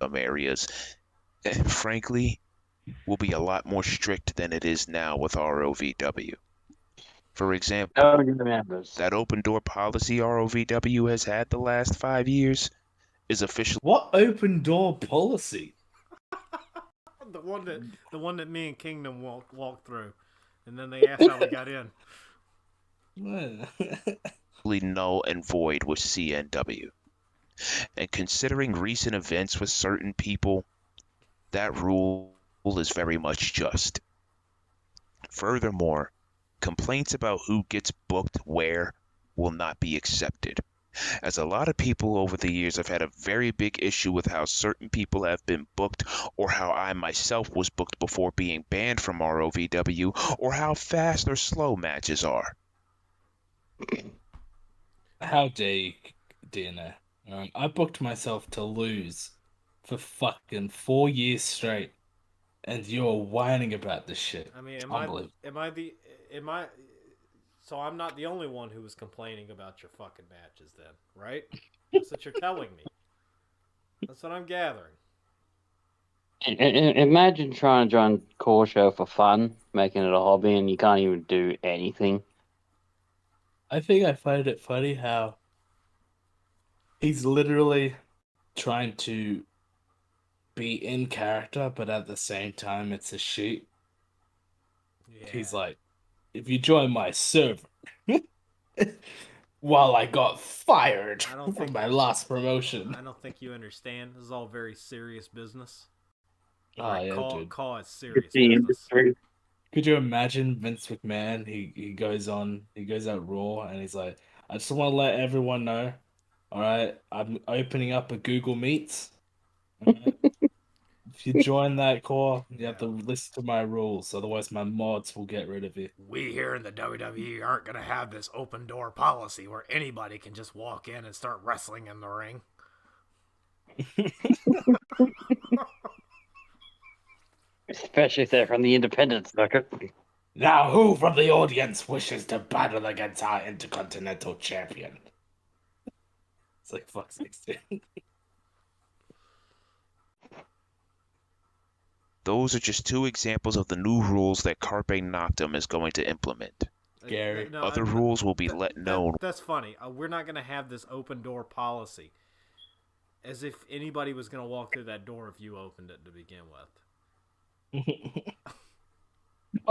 some areas, and frankly, will be a lot more strict than it is now with ROVW. For example, No new members. that open door policy ROVW has had the last 5 years is officially What open door policy? The one that me and Kingdom walked through, and then they asked how we got in. null and void with CNW. And considering recent events with certain people, that rule is very much just. Furthermore, complaints about who gets booked where will not be accepted, as a lot of people over the years have had a very big issue with how certain people have been booked, or how I myself was booked before being banned from ROVW, or how fast or slow matches are. How dare you, DNA? I booked myself to lose for fucking 4 years straight, and you're whining about this shit. I mean, so I'm not the only one who was complaining about your fucking matches then, right? That's what you're telling me. That's what I'm gathering. Imagine trying to join Core Show for fun, making it a hobby, and you can't even do anything. I think I find it funny how he's literally trying to be in character, but at the same time, it's a shoot. Yeah. He's like, if you join my server, while I got fired from my last promotion. I don't think you understand. This is all very serious business. Oh, yeah, dude. Call it serious business. Could you imagine Vince McMahon? He goes out Raw, and he's like, I just want to let everyone know, all right, I'm opening up a Google Meets. Right? If you join that core, you have to listen to my rules, otherwise my mods will get rid of you. We here in the WWE aren't going to have this open door policy where anybody can just walk in and start wrestling in the ring. Especially if they're from the independent circuit. Now, who from the audience wishes to battle against our Intercontinental Champion? It's like, fuck's sake. Those are just two examples of the new rules that Carpe Noctem is going to implement. Gary. Other rules will be let known. That's funny. We're not going to have this open door policy. As if anybody was going to walk through that door if you opened it to begin with.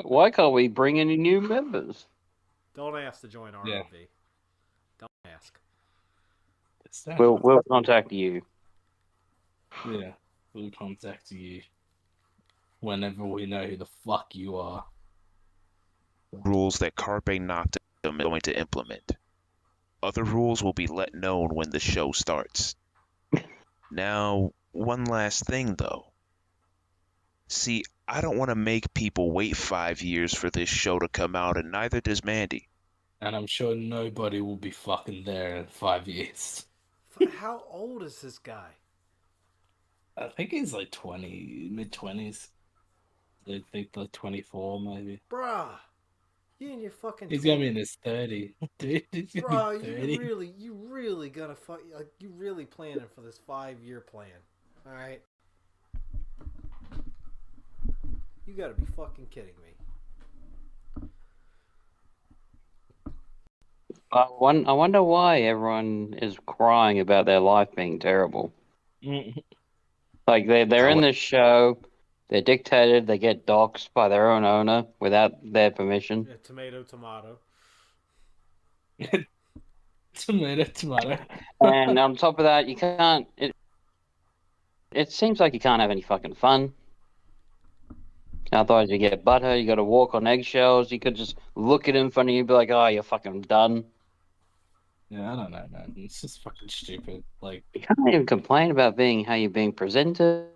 Why can't we bring any new members? Don't ask to join ROV. Yeah. Don't ask. We'll contact you. Yeah, we'll contact you whenever we know who the fuck you are. Rules that Carpe Noctem is going to implement. Other rules will be let known when the show starts. Now, one last thing though. See, I don't want to make people wait 5 years for this show to come out, and neither does Mandy. And I'm sure nobody will be fucking there in 5 years. How old is this guy? I think he's like 20, mid-20s. I think like 24 maybe. Bruh, you in your fucking. He's gonna be in his 30. Dude, he's gonna Bro, be 30. you really gonna fuck? Like, you really planning for this 5-year plan? All right. You gotta be fucking kidding me. I wonder why everyone is crying about their life being terrible. Like they're in this show, they're dictated, they get doxxed by their own owner without their permission. Yeah, tomato. Tomato. And on top of that, you can't. It seems like you can't have any fucking fun. Otherwise, you get butthurt. You got to walk on eggshells. You could just look at him in front of you, and be like, "Oh, you're fucking done." Yeah, I don't know, man. It's just fucking stupid. Like, you can't even complain about how you're being presented.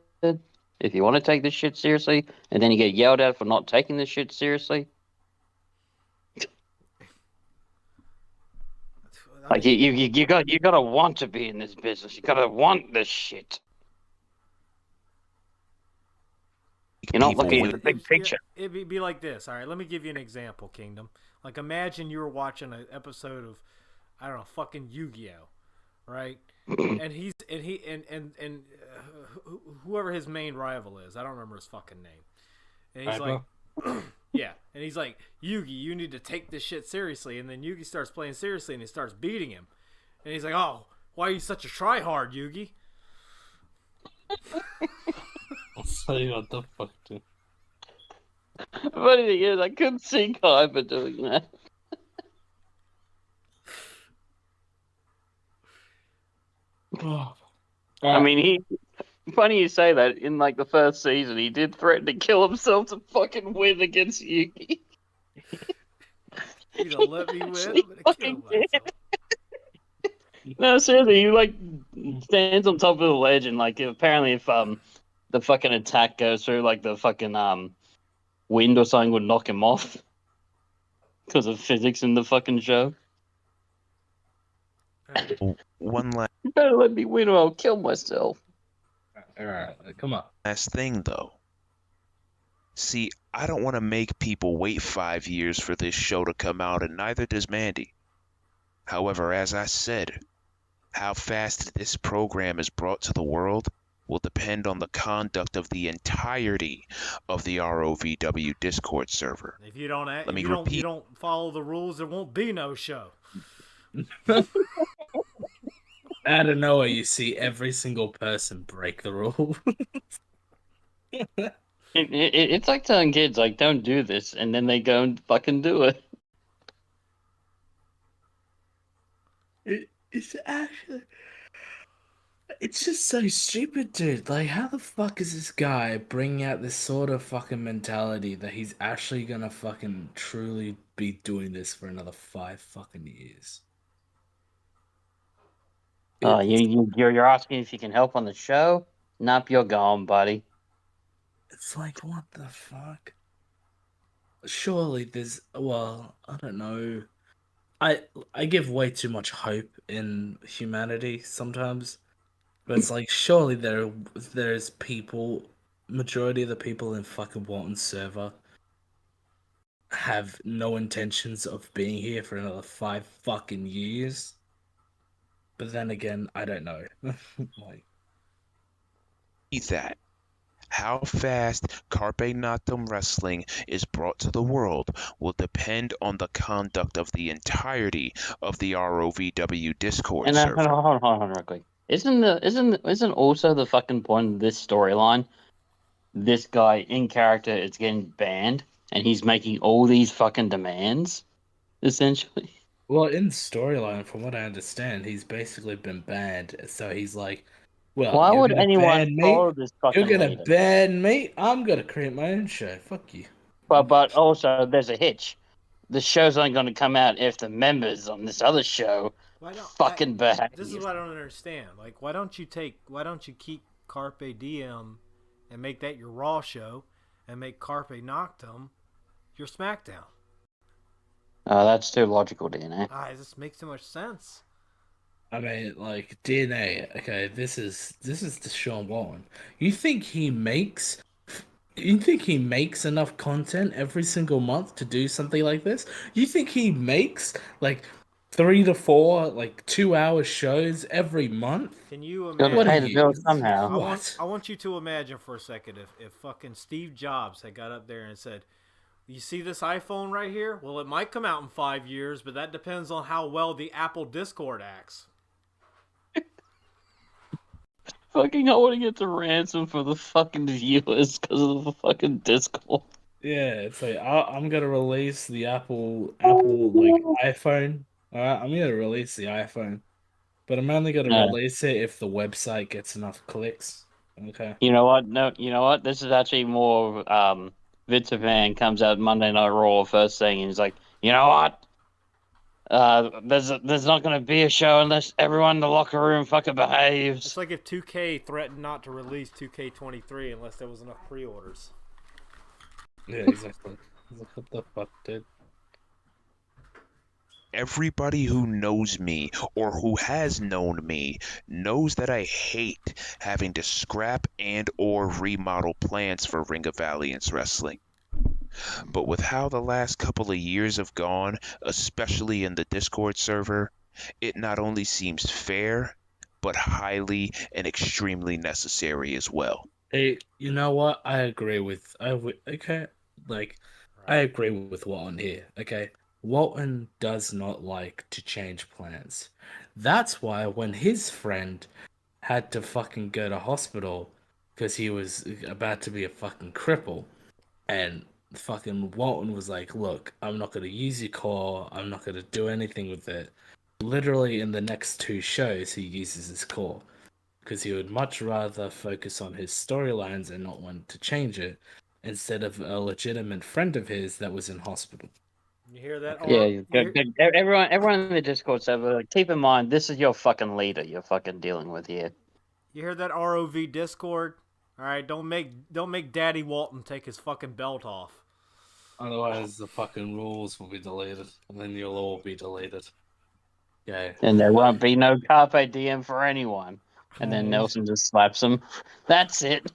If you want to take this shit seriously, and then you get yelled at for not taking this shit seriously. Like you gotta want to be in this business. You gotta want this shit. You're not looking at the big picture. It'd be like this. All right, let me give you an example, Kingdom. Like, imagine you were watching an episode of, I don't know, fucking Yu-Gi-Oh, right? And whoever his main rival is. I don't remember his fucking name. And he's Ivo? like, yeah, and he's like, Yugi, you need to take this shit seriously. And then Yugi starts playing seriously, and he starts beating him. And he's like, oh, why are you such a tryhard, Yugi? I'll say what the fuck, dude. Funny thing is, I couldn't see Kaiba doing that. I mean, funny you say that. In like the first season, he did threaten to kill himself to fucking win against Yugi. You don't let me win. Actually I'm gonna kill fucking did. myself. No, seriously, he like stands on top of the ledge, and like apparently, if the fucking attack goes through, like the fucking wind or something would knock him off because of physics in the fucking show. One You better let me win, or I'll kill myself. Alright, come on. last thing, though. See, I don't want to make people wait 5 years for this show to come out, and neither does Mandy. However, as I said, how fast this program is brought to the world will depend on the conduct of the entirety of the ROVW Discord server. If you don't act, Let me you repeat. don't follow the rules, there won't be no show. Out of nowhere, you see every single person break the rule. It's like telling kids, like, don't do this, and then they go and fucking do it. It's actually... It's just so stupid, dude. Like, how the fuck is this guy bringing out this sort of fucking mentality that he's actually gonna fucking truly be doing this for another 5 fucking years? Oh, you're asking if you can help on the show? Nope, you're gone, buddy. It's like, what the fuck? Surely there's... Well, I don't know. I give way too much hope in humanity sometimes. But it's like, surely there's people, majority of the people in fucking Walton's server have no intentions of being here for another 5 fucking years. But then again, I don't know. Like, That how fast Carpe Noctem Wrestling is brought to the world will depend on the conduct of the entirety of the ROVW Discord And server. hold on, real quick. Isn't also the fucking point of this storyline? This guy in character is getting banned, and he's making all these fucking demands, essentially. well, in storyline, from what I understand, he's basically been banned. So he's like, well, Why you're would gonna anyone ban me? follow this fucking You're gonna leader? ban me? I'm gonna create my own show. Fuck you. But also, there's a hitch. The show's only going to come out if the members on this other show Why don't fucking behave. This is what I don't understand. Like, why don't you keep Carpe Diem and make that your Raw show, and make Carpe Noctem your SmackDown? Oh, that's too logical, DNA. This makes too much sense. I mean, like, DNA. Okay, this is Deshaun Walton. You think he makes enough content every single month to do something like this? You think he makes like 3 to 4 like 2-hour shows every month? Can you Gotta What pay are the you- bills somehow. What? I want you to imagine for a second if fucking Steve Jobs had got up there and said, "You see this iPhone right here? Well, it might come out in 5 years, but that depends on how well the Apple Discord acts." Fucking, I want to get to ransom for the fucking viewers because of the fucking Discord. Yeah, it's like I'm gonna release the Apple like iPhone. Alright, I'm gonna release the iPhone, but I'm only gonna No. release it if the website gets enough clicks. Okay. You know what? No, you know what? This is actually more. Vince McMahon comes out Monday Night Raw first thing, and he's like, "You know what? There's not gonna be a show unless everyone in the locker room fucking behaves." It's like if 2K threatened not to release 2K23 unless there was enough pre-orders. Yeah, exactly. Like, what the fuck, dude? Everybody who knows me or who has known me knows that I hate having to scrap and or remodel plans for Ring of Valiance Wrestling. But with how the last couple of years have gone, especially in the Discord server, it not only seems fair, but highly and extremely necessary as well. Hey, you know what? I agree with. Okay, like, I agree with Walton here. Okay, Walton does not like to change plans. That's why when his friend had to fucking go to hospital because he was about to be a fucking cripple, and fucking Walton was like, "Look, I'm not gonna use your core. I'm not gonna do anything with it." Literally, in the next two shows, he uses his core because he would much rather focus on his storylines and not want to change it instead of a legitimate friend of his that was in hospital. You hear that? Okay. Yeah, Or- good. Everyone in the Discord server, like, keep in mind this is your fucking leader you're fucking dealing with here. You hear that, ROV Discord? All right, don't make Daddy Walton take his fucking belt off. Otherwise, the fucking rules will be deleted, and then you'll all be deleted. Yeah. And there won't be no Carpe Diem for anyone. And then Nelson just slaps him. That's it.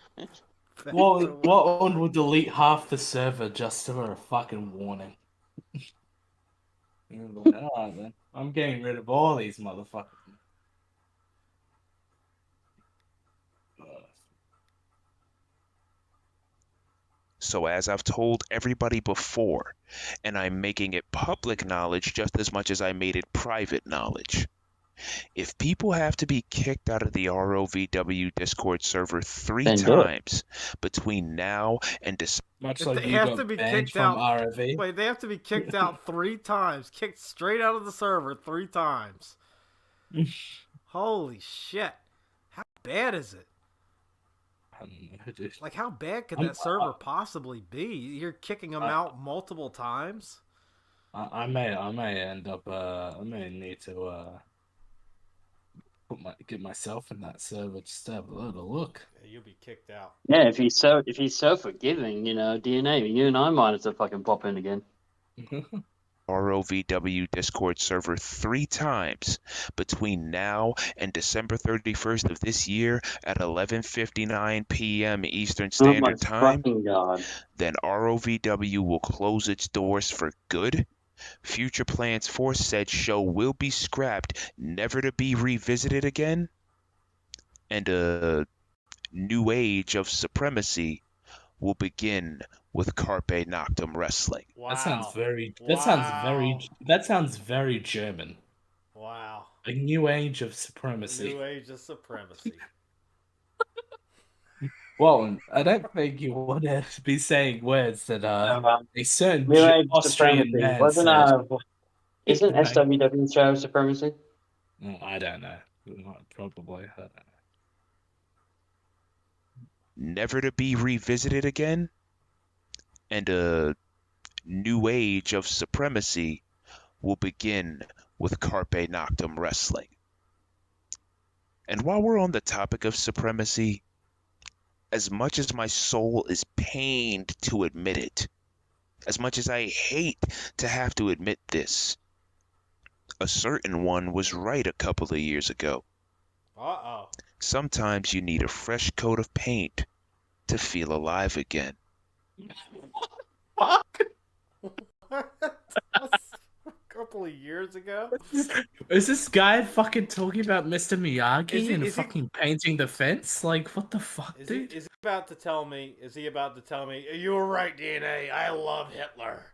What one will delete half the server just for a fucking warning? Alright then. I'm getting rid of all these motherfuckers. So as I've told everybody before, and I'm making it public knowledge just as much as I made it private knowledge, if people have to be kicked out of the ROVW Discord server 3 Then do it. times between now and Much If like they you have got to be banned kicked from out- ROV. Wait, they have to be kicked out 3 times. Kicked straight out of the server 3 times. Holy shit. How bad is it? I don't know, dude. Like, how bad could I'm- that server possibly be? You're kicking them out multiple times? I may end up I may need to get myself in that server just to have a little look. Yeah, you'll be kicked out. Yeah, if he's so forgiving, you know, DNA, you and I might have to fucking pop in again. ROVW Discord server 3 times between now and December 31st of this year at 11:59 p.m. Eastern Oh my Standard Time, fucking god. then ROVW will close its doors for good. Future plans for said show will be scrapped, never to be revisited again. And a new age of supremacy will begin with Carpe Noctem Wrestling. Wow. That sounds very German. Wow. A new age of supremacy. New age of supremacy. Well, I don't think you want to be saying words that a certain New Age Austrian Supremacy. man Wasn't said. isn't Right. SWW show Supremacy? I don't know. Probably. I don't know. Never to be revisited again. And a new age of supremacy will begin with Carpe Noctem Wrestling. And while we're on the topic of supremacy, as much as my soul is pained to admit it, as much as I hate to have to admit this, a certain one was right a couple of years ago. Uh-oh. Sometimes you need a fresh coat of paint to feel alive again. Fuck! That's a couple of years ago. Is this guy fucking talking about Mr. Miyagi Is he- and is he- fucking painting the fence? Like, what the fuck, Is he dude? about to tell me, you were right, DNA, I love Hitler.